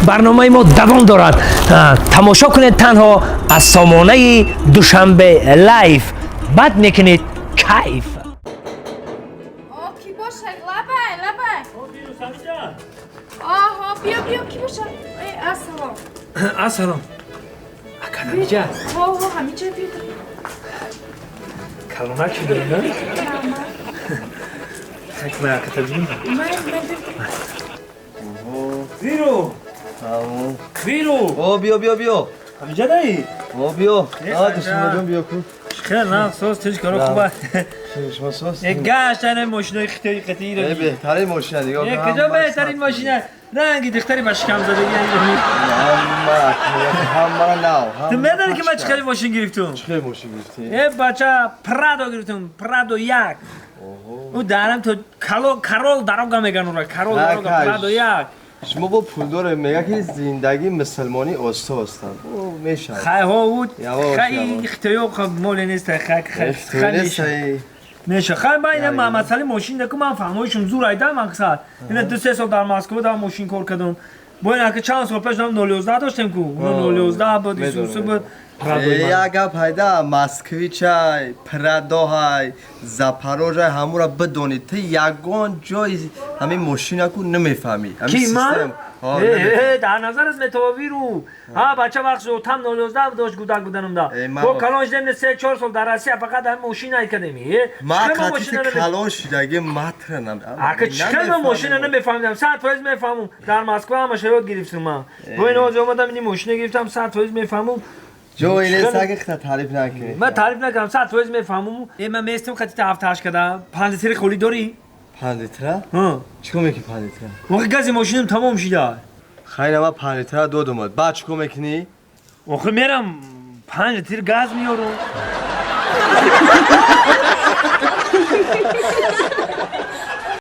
برنامه ما دوام دارد. تماشا کنید تنها از سامانه دوشنبه لایف. بعد میکنید کیف. کی باشه؟ لبه. آها بیا کی باشه؟ السلام. اکادمی جان. همینجا بیا. کلمه چی داری نه؟ حکمه اکادمی. ویرو. ویرو. بیا همینجا داری؟ بیا دشمن بیا کو خیلی نه ساز تیج کارو خوبه. شما ساز یک گشتن ماشینای خیلی رو. بهترین ماشین دیگه کجا بهترین ماشینه؟ رنگی دختری با شکم زدگی تو میدونی که من چه ماشین گرفتم؟ چه ماشین گرفتی؟ یه بچه پرادو گرفتم، پرادو یک. او دارم تو کارول داروگا میگن اون را، کارول داروگا پرادو یک. شما با پول داره میگه که زندگی مسلمانی آستا هستن. او میشه. خیلی ها بود. خیلی اختیار خب مال نیست خیلی. میشه خیلی با این مسئله ماشین دکو من فهمیدم زور ایدم مقصد. این 2-3 سال در مسکو دارم ماشین کار کردم. با این که چند سال پیش دارم 011 داشتم کو. اون 011 بود ایسوسو بود. اگه پیدا مسکویچای پرادوهای زاپاروژای همون را بدونید تا یگان جای همین ماشین کو نمیفهمی. کی من؟ در نظر از متوی رو ها بچه وقت زودتم 011 داشت گودک بودنم دا با کلانش دم 3-4 سال در آسیا فقط در ماشین اکادمی ما قطعی کلانش دیگه ماتر نم اگه چقدر ماشین نمیفهمیدم 100% میفهمم در مسکو همش یاد گرفتم من با این اوضاع اومدم این ماشین گرفتم 100% میفهمم جو اینه سگ تعریف نکنی من تعریف نکردم 100% میفهمم من میستم خطی هفتهش کردم 5 لیتر خولی داری 5 لیتر ها چیکار میکنی 5 لیتر موقع گاز ماشینم تمام شده خیلی ما 5 لیتر دو اومد بعد چیکار میکنی آخه میرم 5 لیتر گاز میارم